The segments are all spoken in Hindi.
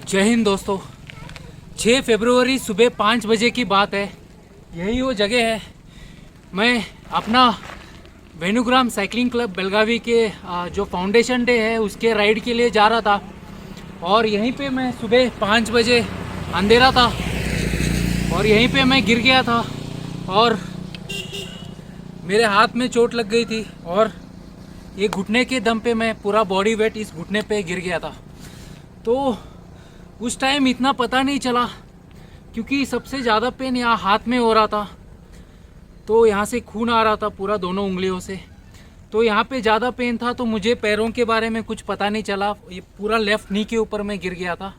जय हिंद दोस्तों। 6 फरवरी सुबह 5 बजे की बात है। यही वो जगह है। मैं अपना वेणुग्राम साइकिलिंग क्लब बेलगावी के जो फाउंडेशन डे है उसके राइड के लिए जा रहा था और यहीं पे मैं सुबह 5 बजे अंधेरा था और यहीं पे मैं गिर गया था और मेरे हाथ में चोट लग गई थी और ये घुटने के दम पे मैं पूरा बॉडी वेट इस घुटने पे गिर गया था। तो उस टाइम इतना पता नहीं चला क्योंकि सबसे ज़्यादा पेन यहाँ हाथ में हो रहा था। तो यहाँ से खून आ रहा था पूरा दोनों उंगलियों से। तो यहाँ पे ज़्यादा पेन था तो मुझे पैरों के बारे में कुछ पता नहीं चला। ये पूरा लेफ़्ट नी के ऊपर मैं गिर गया था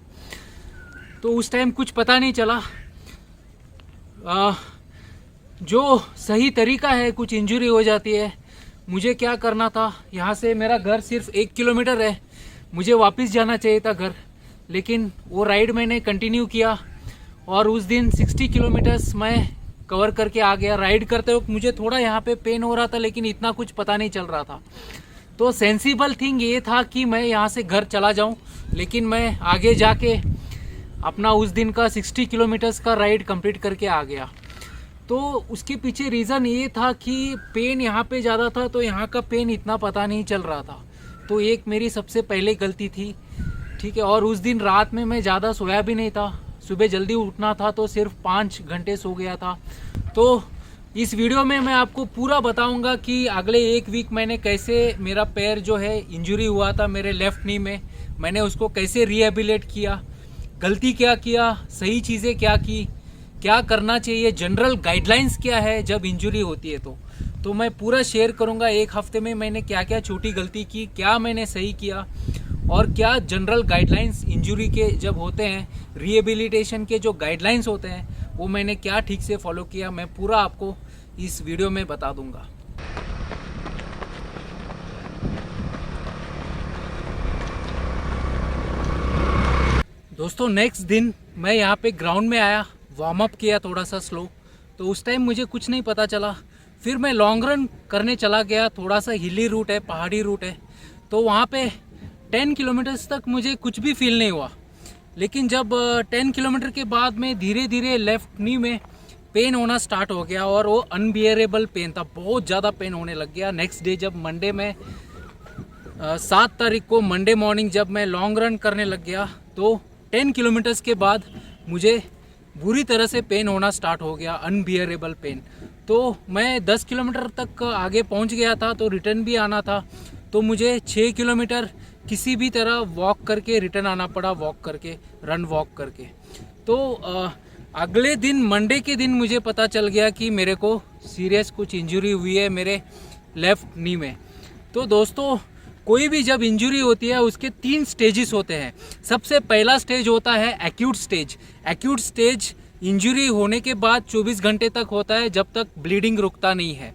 तो उस टाइम कुछ पता नहीं चला। जो सही तरीका है, कुछ इंजरी हो जाती है, मुझे क्या करना था, यहाँ से मेरा घर सिर्फ 1 किलोमीटर है, मुझे वापस जाना चाहिए था घर, लेकिन वो राइड मैंने कंटिन्यू किया और उस दिन 60 किलोमीटर्स मैं कवर करके आ गया। राइड करते वक्त मुझे थोड़ा यहाँ पे पेन हो रहा था लेकिन इतना कुछ पता नहीं चल रहा था। तो सेंसिबल थिंग ये था कि मैं यहाँ से घर चला जाऊँ, लेकिन मैं आगे जाके अपना उस दिन का 60 किलोमीटर्स का राइड कंप्लीट करके आ गया। तो उसके पीछे रीज़न ये था कि पेन यहाँ पे ज़्यादा था तो यहाँ का पेन इतना पता नहीं चल रहा था। तो एक मेरी सबसे पहले गलती थी, ठीक है। और उस दिन रात में मैं ज़्यादा सोया भी नहीं था, सुबह जल्दी उठना था तो सिर्फ 5 घंटे सो गया था। तो इस वीडियो में मैं आपको पूरा बताऊंगा कि अगले 1 वीक मैंने कैसे, मेरा पैर जो है इंजरी हुआ था मेरे लेफ़्ट नी में, मैंने उसको कैसे रिहेबिलिटेट किया, गलती क्या किया, सही चीज़ें क्या की, क्या करना चाहिए, जनरल गाइडलाइंस क्या है जब इंजरी होती है। तो मैं पूरा शेयर करूंगा 1 हफ्ते में मैंने क्या क्या छोटी गलती की, क्या मैंने सही किया और क्या जनरल गाइडलाइंस इंजरी के जब होते हैं, रिहेबिलिटेशन के जो गाइडलाइंस होते हैं वो मैंने क्या ठीक से फॉलो किया, मैं पूरा आपको इस वीडियो में बता दूंगा। दोस्तों नेक्स्ट दिन मैं यहाँ पे ग्राउंड में आया, वार्म अप किया थोड़ा सा स्लो। तो उस टाइम मुझे कुछ नहीं पता चला। फिर मैं लॉन्ग रन करने चला गया, थोड़ा सा हिली रूट है, पहाड़ी रूट है। तो वहाँ पे 10 किलोमीटर्स तक मुझे कुछ भी फील नहीं हुआ, लेकिन जब 10 किलोमीटर के बाद में धीरे धीरे लेफ़्ट नी में पेन होना स्टार्ट हो गया और वो अनबियरेबल पेन था, बहुत ज़्यादा पेन होने लग गया। नेक्स्ट डे जब मंडे में 7 तारीख को मंडे मॉर्निंग जब मैं लॉन्ग रन करने लग गया तो 10 किलोमीटर्स के बाद मुझे बुरी तरह से पेन होना स्टार्ट हो गया, अनबियरेबल पेन। तो मैं 10 किलोमीटर तक आगे पहुंच गया था तो रिटर्न भी आना था, तो मुझे 6 किलोमीटर किसी भी तरह वॉक करके रिटर्न आना पड़ा, वॉक करके, रन वॉक करके। तो अगले दिन मंडे के दिन मुझे पता चल गया कि मेरे को सीरियस कुछ इंजरी हुई है मेरे लेफ़्ट नी में। तो दोस्तों कोई भी जब इंजरी होती है उसके 3 स्टेजेस होते हैं। सबसे पहला स्टेज होता है acute stage. Acute stage injury होने के बाद 24 घंटे तक होता है जब तक ब्लीडिंग रुकता नहीं है।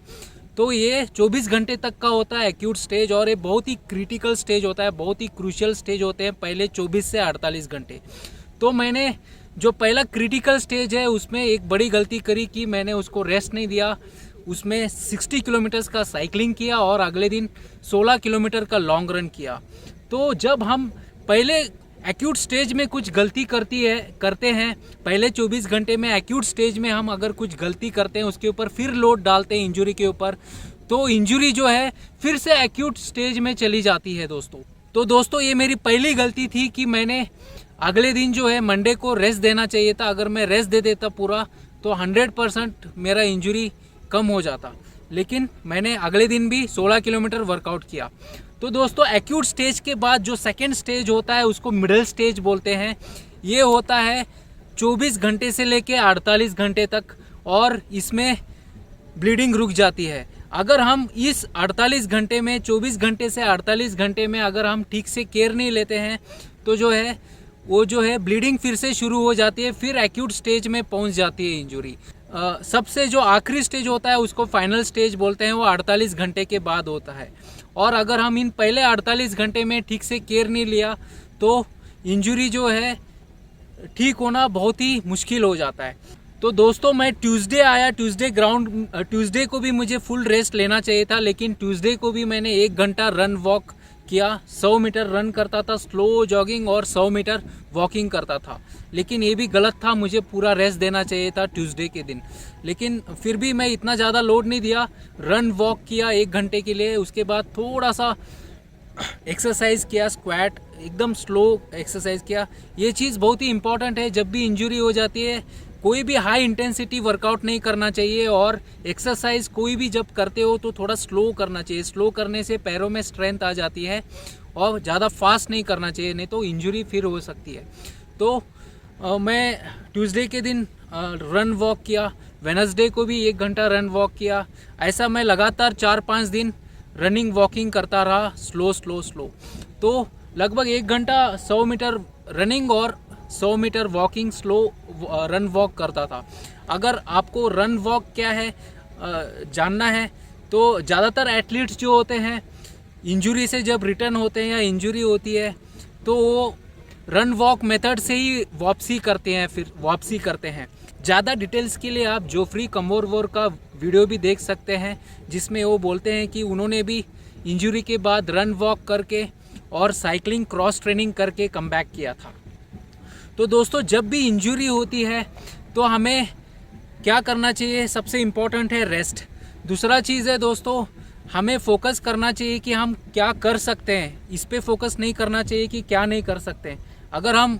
तो ये 24 घंटे तक का होता है एक्यूट स्टेज और ये बहुत ही क्रिटिकल स्टेज होता है, बहुत ही क्रूशियल स्टेज होते हैं पहले 24 से 48 घंटे। तो मैंने जो पहला क्रिटिकल स्टेज है उसमें एक बड़ी गलती करी कि मैंने उसको रेस्ट नहीं दिया, उसमें 60 किलोमीटर्स का साइकिलिंग किया और अगले दिन 16 किलोमीटर का लॉन्ग रन किया। तो जब हम पहले एक्यूट स्टेज में कुछ गलती करते हैं, पहले 24 घंटे में एक्यूट स्टेज में हम अगर कुछ गलती करते हैं उसके ऊपर फिर लोड डालते हैं इंजरी के ऊपर, तो इंजरी जो है फिर से एक्यूट स्टेज में चली जाती है दोस्तों। तो दोस्तों ये मेरी पहली गलती थी कि मैंने अगले दिन जो है मंडे को रेस्ट देना चाहिए था। अगर मैं रेस्ट दे देता पूरा तो 100% मेरा इंजरी कम हो जाता, लेकिन मैंने अगले दिन भी 16 किलोमीटर वर्कआउट किया। तो दोस्तों एक्यूट स्टेज के बाद जो सेकेंड स्टेज होता है उसको मिडिल स्टेज बोलते हैं। ये होता है 24 घंटे से लेके 48 घंटे तक और इसमें ब्लीडिंग रुक जाती है। अगर हम इस 48 घंटे में, 24 घंटे से 48 घंटे में अगर हम ठीक से केयर नहीं लेते हैं तो जो है वो जो है ब्लीडिंग फिर से शुरू हो जाती है, फिर एक्यूट स्टेज में पहुंच जाती है इंजरी। सबसे जो आखिरी स्टेज होता है उसको फाइनल स्टेज बोलते हैं, वो 48 घंटे के बाद होता है। और अगर हम इन पहले 48 घंटे में ठीक से केयर नहीं लिया तो इंजरी जो है ठीक होना बहुत ही मुश्किल हो जाता है। तो दोस्तों मैं ट्यूसडे आया, ट्यूसडे को भी मुझे फुल रेस्ट लेना चाहिए था, लेकिन ट्यूसडे को भी मैंने 1 घंटा रन वॉक किया, 100 मीटर रन करता था स्लो जॉगिंग और 100 मीटर वॉकिंग करता था। लेकिन ये भी गलत था, मुझे पूरा रेस्ट देना चाहिए था ट्यूसडे के दिन। लेकिन फिर भी मैं इतना ज़्यादा लोड नहीं दिया, रन वॉक किया 1 घंटे के लिए, उसके बाद थोड़ा सा एक्सरसाइज किया, स्क्वाट एकदम स्लो एक्सरसाइज किया। ये चीज़ बहुत ही इंपॉर्टेंट है, जब भी इंजरी हो जाती है कोई भी हाई इंटेंसिटी वर्कआउट नहीं करना चाहिए, और एक्सरसाइज कोई भी जब करते हो तो थोड़ा स्लो करना चाहिए। स्लो करने से पैरों में स्ट्रेंथ आ जाती है, और ज़्यादा फास्ट नहीं करना चाहिए, नहीं तो इंजरी फिर हो सकती है। तो मैं ट्यूसडे के दिन रन वॉक किया, वेडनेसडे को भी 1 घंटा रन वॉक किया। ऐसा मैं लगातार 4-5 दिन रनिंग वॉकिंग करता रहा, स्लो स्लो स्लो। तो लगभग 1 घंटा 100 मीटर रनिंग और 100 metre walking slow run walk करता था। अगर आपको रन वॉक क्या है जानना है, तो ज़्यादातर एथलीट्स जो होते हैं इंजरी से जब रिटर्न होते हैं या इंजरी होती है तो वो रन वॉक मेथड से ही वापसी करते हैं। ज़्यादा डिटेल्स के लिए आप जोफ्री कमोरवोर का वीडियो भी देख सकते हैं, जिसमें वो बोलते हैं कि उन्होंने भी इंजरी के बाद रन वॉक करके और साइकिलिंग क्रॉस ट्रेनिंग करके कमबैक किया था। तो दोस्तों, जब भी इंजरी होती है तो हमें क्या करना चाहिए, सबसे इम्पोर्टेंट है रेस्ट। दूसरा चीज़ है दोस्तों, हमें फोकस करना चाहिए कि हम क्या कर सकते हैं, इस पे फोकस नहीं करना चाहिए कि क्या नहीं कर सकते हैं। अगर हम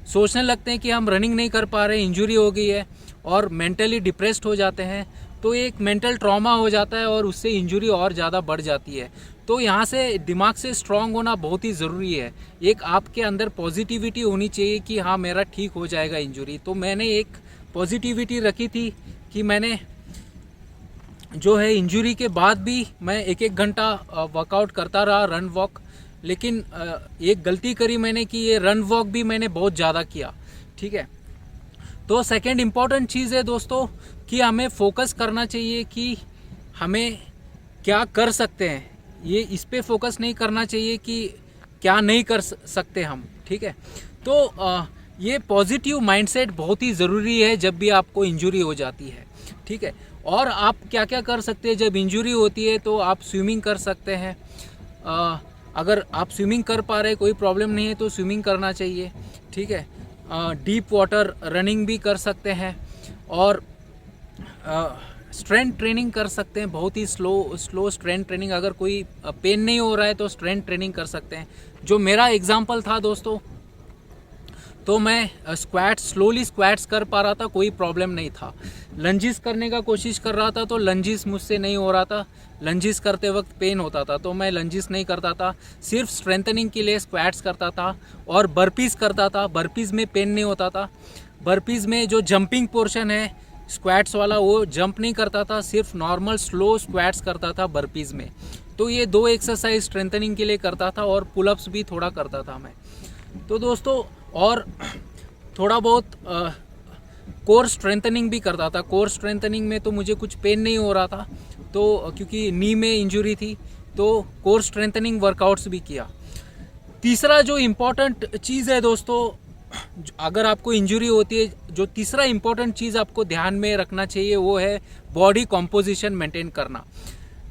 सोचने लगते हैं कि हम रनिंग नहीं कर पा रहे, इंजरी हो गई है, और मेंटली डिप्रेस्ड हो जाते हैं, तो एक मेंटल ट्रॉमा हो जाता है और उससे इंजरी और ज़्यादा बढ़ जाती है। तो यहाँ से दिमाग से स्ट्रांग होना बहुत ही ज़रूरी है। एक आपके अंदर पॉजिटिविटी होनी चाहिए कि हाँ मेरा ठीक हो जाएगा इंजरी। तो मैंने एक पॉजिटिविटी रखी थी कि मैंने जो है इंजरी के बाद भी मैं 1-1 घंटा वर्कआउट करता रहा, रन वॉक। लेकिन एक गलती करी मैंने कि ये रन वॉक भी मैंने बहुत ज़्यादा किया, ठीक है। तो सेकंड इम्पॉर्टेंट चीज़ है दोस्तों कि हमें फोकस करना चाहिए कि हमें क्या कर सकते हैं, ये इस पे फोकस नहीं करना चाहिए कि क्या नहीं कर सकते हम, ठीक है। तो ये पॉजिटिव माइंडसेट बहुत ही ज़रूरी है जब भी आपको इंजरी हो जाती है, ठीक है। और आप क्या क्या कर सकते हैं जब इंजरी होती है, तो आप स्विमिंग कर सकते हैं। अगर आप स्विमिंग कर पा रहे, कोई प्रॉब्लम नहीं है तो स्विमिंग करना चाहिए, ठीक है। डीप वाटर रनिंग भी कर सकते हैं, और स्ट्रेंथ ट्रेनिंग कर सकते हैं, बहुत ही स्लो स्ट्रेंथ ट्रेनिंग। अगर कोई पेन नहीं हो रहा है तो स्ट्रेंथ ट्रेनिंग कर सकते हैं। जो मेरा एग्जांपल था दोस्तों, तो मैं स्लोली स्क्वाट्स कर पा रहा था, कोई प्रॉब्लम नहीं था। लंजिस करने का कोशिश कर रहा था तो लंजिस मुझसे नहीं हो रहा था, लंजिस करते वक्त पेन होता था, तो मैं लंजिस नहीं करता था, सिर्फ स्ट्रेंथनिंग के लिए स्क्वाट्स करता था और बर्पीज़ करता था। बर्पीज़ में पेन नहीं होता था। बर्पीज़ में जो जंपिंग पोर्शन है स्क्वाट्स वाला, वो जंप नहीं करता था, सिर्फ नॉर्मल स्लो स्क्वाट्स करता था बर्पीज़ में। तो ये 2 एक्सरसाइज स्ट्रेंथनिंग के लिए करता था, और पुलअप्स भी थोड़ा करता था मैं। तो दोस्तों, और थोड़ा बहुत कोर स्ट्रेंथनिंग भी करता था। कोर स्ट्रेंथनिंग में तो मुझे कुछ पेन नहीं हो रहा था, तो क्योंकि नी में इंजरी थी, तो कोर स्ट्रेंथनिंग वर्कआउट्स भी किया। तीसरा जो इम्पोर्टेंट चीज़ है दोस्तों, अगर आपको इंजरी होती है, जो तीसरा इम्पोर्टेंट चीज़ आपको ध्यान में रखना चाहिए वो है बॉडी कॉम्पोजिशन मेंटेन करना।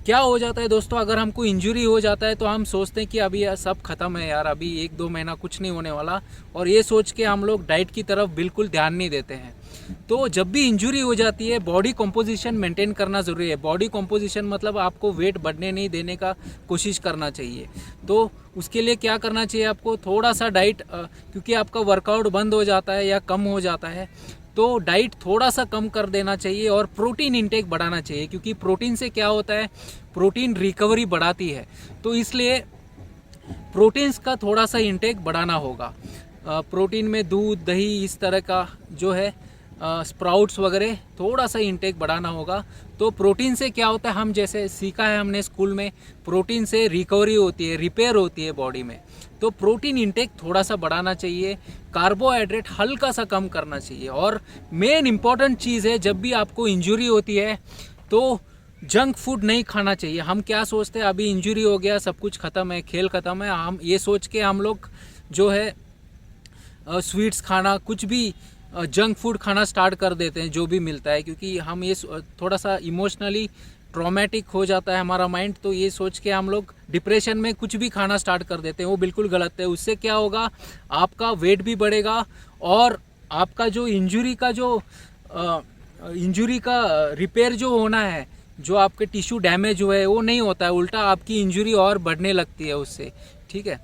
क्या हो जाता है दोस्तों, अगर हमको इंजरी हो जाता है तो हम सोचते हैं कि अभी यार सब खत्म है यार, अभी 1-2 महीना कुछ नहीं होने वाला, और ये सोच के हम लोग डाइट की तरफ बिल्कुल ध्यान नहीं देते हैं। तो जब भी इंजरी हो जाती है, बॉडी कॉम्पोजिशन मेंटेन करना ज़रूरी है। बॉडी कॉम्पोजिशन मतलब आपको वेट बढ़ने नहीं देने का कोशिश करना चाहिए। तो उसके लिए क्या करना चाहिए, आपको थोड़ा सा डाइट, क्योंकि आपका वर्कआउट बंद हो जाता है या कम हो जाता है, तो डाइट थोड़ा सा कम कर देना चाहिए, और प्रोटीन इंटेक बढ़ाना चाहिए, क्योंकि प्रोटीन से क्या होता है, प्रोटीन रिकवरी बढ़ाती है। तो इसलिए प्रोटीन्स का थोड़ा सा इंटेक बढ़ाना होगा। प्रोटीन में दूध, दही, इस तरह का जो है स्प्राउट्स वगैरह थोड़ा सा इंटेक बढ़ाना होगा। तो प्रोटीन से क्या होता है, हम जैसे सीखा है हमने स्कूल में, प्रोटीन से रिकवरी होती है, रिपेयर होती है बॉडी में। तो प्रोटीन इंटेक थोड़ा सा बढ़ाना चाहिए, कार्बोहाइड्रेट हल्का सा कम करना चाहिए। और मेन इम्पॉर्टेंट चीज़ है, जब भी आपको इंजरी होती है तो जंक फूड नहीं खाना चाहिए। हम क्या सोचते हैं, अभी इंजरी हो गया, सब कुछ ख़त्म है, खेल ख़त्म है, हम ये सोच के हम लोग जो है स्वीट्स खाना, कुछ भी जंक फूड खाना स्टार्ट कर देते हैं जो भी मिलता है, क्योंकि हम ये थोड़ा सा इमोशनली ट्रॉमेटिक हो जाता है हमारा माइंड, तो ये सोच के हम लोग डिप्रेशन में कुछ भी खाना स्टार्ट कर देते हैं। वो बिल्कुल गलत है। उससे क्या होगा, आपका वेट भी बढ़ेगा और आपका जो इंजरी का रिपेयर जो होना है, जो आपके टिश्यू डैमेज हुए है वो नहीं होता है, उल्टा आपकी इंजरी और बढ़ने लगती है उससे। ठीक है,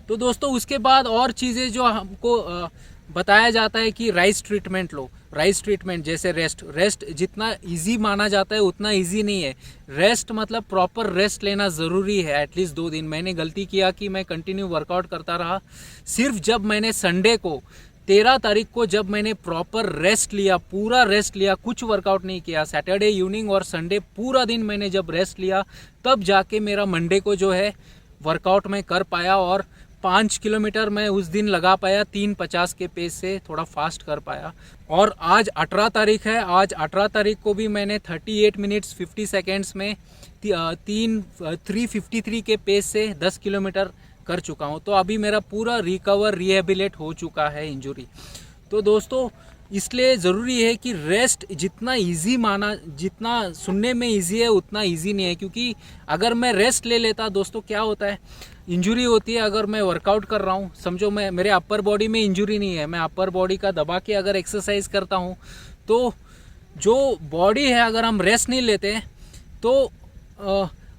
तो दोस्तों उसके बाद और चीज़ें जो हमको बताया जाता है कि राइस ट्रीटमेंट लो। राइस ट्रीटमेंट जैसे रेस्ट जितना इजी माना जाता है उतना इजी नहीं है। रेस्ट मतलब प्रॉपर रेस्ट लेना ज़रूरी है, एटलीस्ट 2 दिन। मैंने गलती किया कि मैं कंटिन्यू वर्कआउट करता रहा। सिर्फ जब मैंने संडे को 13 तारीख को जब मैंने प्रॉपर रेस्ट लिया, पूरा रेस्ट लिया, कुछ वर्कआउट नहीं किया, सैटरडे इवनिंग और संडे पूरा दिन मैंने जब रेस्ट लिया, तब जाके मेरा मंडे को जो है वर्कआउट मैं कर पाया और 5 किलोमीटर मैं उस दिन लगा पाया 3:50 के पेस से, थोड़ा फास्ट कर पाया। और आज 18 तारीख है, आज 18 तारीख को भी मैंने 38 मिनट्स 50 सेकेंड्स में 3:53 के पेस से 10 किलोमीटर कर चुका हूँ। तो अभी मेरा पूरा रिहेबिलेट हो चुका है इंजरी। तो दोस्तों इसलिए ज़रूरी है कि रेस्ट जितना सुनने में इजी है उतना इजी नहीं है, क्योंकि अगर मैं रेस्ट ले लेता दोस्तों, क्या होता है, इंजरी होती है। अगर मैं वर्कआउट कर रहा हूँ, समझो मेरे अपर बॉडी में इंजरी नहीं है, मैं अपर बॉडी का दबा के अगर एक्सरसाइज करता हूँ, तो जो बॉडी है अगर हम रेस्ट नहीं लेते तो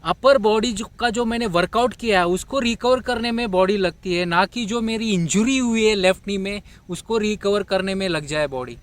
अपर बॉडी का जो मैंने वर्कआउट किया है उसको रिकवर करने में बॉडी लगती है, ना कि जो मेरी इंजरी हुई है लेफ्ट नी में उसको रिकवर करने में लग जाए बॉडी।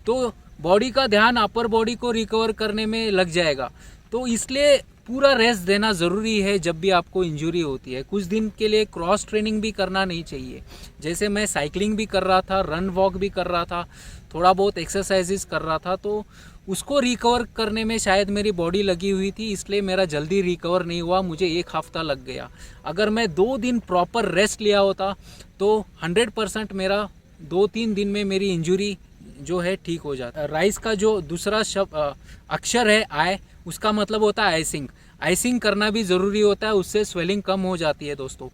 तो बॉडी का ध्यान अपर बॉडी को रिकवर करने में लग जाएगा। तो इसलिए पूरा रेस्ट देना ज़रूरी है जब भी आपको इंजरी होती है। कुछ दिन के लिए क्रॉस ट्रेनिंग भी करना नहीं चाहिए। जैसे मैं साइकिलिंग भी कर रहा था, रन वॉक भी कर रहा था, थोड़ा बहुत एक्सरसाइजेस कर रहा था, तो उसको रिकवर करने में शायद मेरी बॉडी लगी हुई थी, इसलिए मेरा जल्दी रिकवर नहीं हुआ, मुझे 1 हफ्ता लग गया। अगर मैं 2 दिन प्रॉपर रेस्ट लिया होता तो 100% मेरा 2-3 दिन में मेरी इंजरी जो है ठीक हो जाता। राइस का जो दूसरा अक्षर है आई, उसका मतलब होता है आइसिंग। आइसिंग करना भी ज़रूरी होता है, उससे स्वेलिंग कम हो जाती है दोस्तों।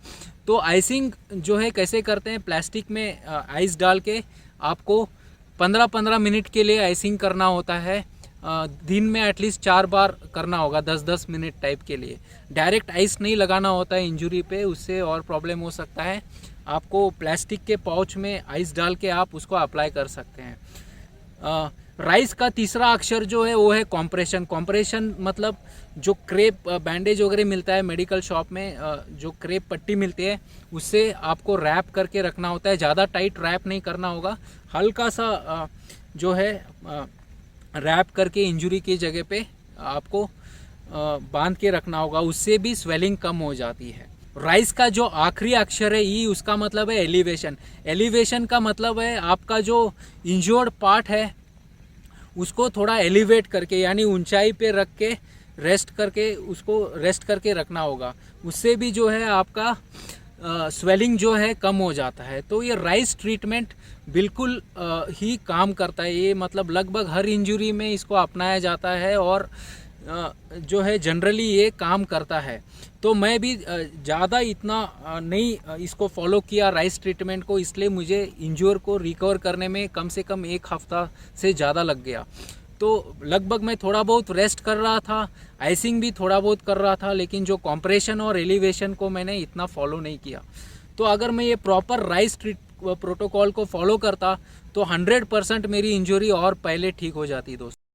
तो आइसिंग जो है कैसे करते हैं, प्लास्टिक में आइस डाल के आपको 15-15 मिनट के लिए आइसिंग करना होता है। दिन में एटलीस्ट 4 बार करना होगा, 10-10 मिनट टाइप के लिए। डायरेक्ट आइस नहीं लगाना होता है इंजरी पे, उससे और प्रॉब्लम हो सकता है। आपको प्लास्टिक के पाउच में आइस डाल के आप उसको अप्लाई कर सकते हैं। राइस का तीसरा अक्षर जो है वो है कॉम्प्रेशन। कॉम्प्रेशन मतलब जो क्रेप बैंडेज वगैरह मिलता है मेडिकल शॉप में, जो क्रेप पट्टी मिलती है उससे आपको रैप करके रखना होता है। ज़्यादा टाइट रैप नहीं करना होगा, हल्का सा जो है रैप करके इंजरी की जगह पे आपको बांध के रखना होगा, उससे भी स्वेलिंग कम हो जाती है। राइस का जो आखिरी अक्षर है ई, उसका मतलब है एलिवेशन। एलिवेशन का मतलब है आपका जो इंजर्ड पार्ट है उसको थोड़ा एलिवेट करके, यानी ऊंचाई पे रख के रेस्ट करके रखना होगा, उससे भी जो है आपका स्वेलिंग जो है कम हो जाता है। तो ये राइस ट्रीटमेंट बिल्कुल ही काम करता है। ये मतलब लगभग हर इंजरी में इसको अपनाया जाता है और जो है जनरली ये काम करता है। तो मैं भी ज़्यादा इतना नहीं इसको फॉलो किया राइस ट्रीटमेंट को, इसलिए मुझे इंजर को रिकवर करने में कम से कम 1 हफ्ता से ज़्यादा लग गया। तो लगभग मैं थोड़ा बहुत रेस्ट कर रहा था, आइसिंग भी थोड़ा बहुत कर रहा था, लेकिन जो कॉम्प्रेशन और एलिवेशन को मैंने इतना फॉलो नहीं किया। तो अगर मैं ये प्रॉपर राइस प्रोटोकॉल को फॉलो करता तो 100% मेरी इंजरी और पहले ठीक हो जाती दोस्तों।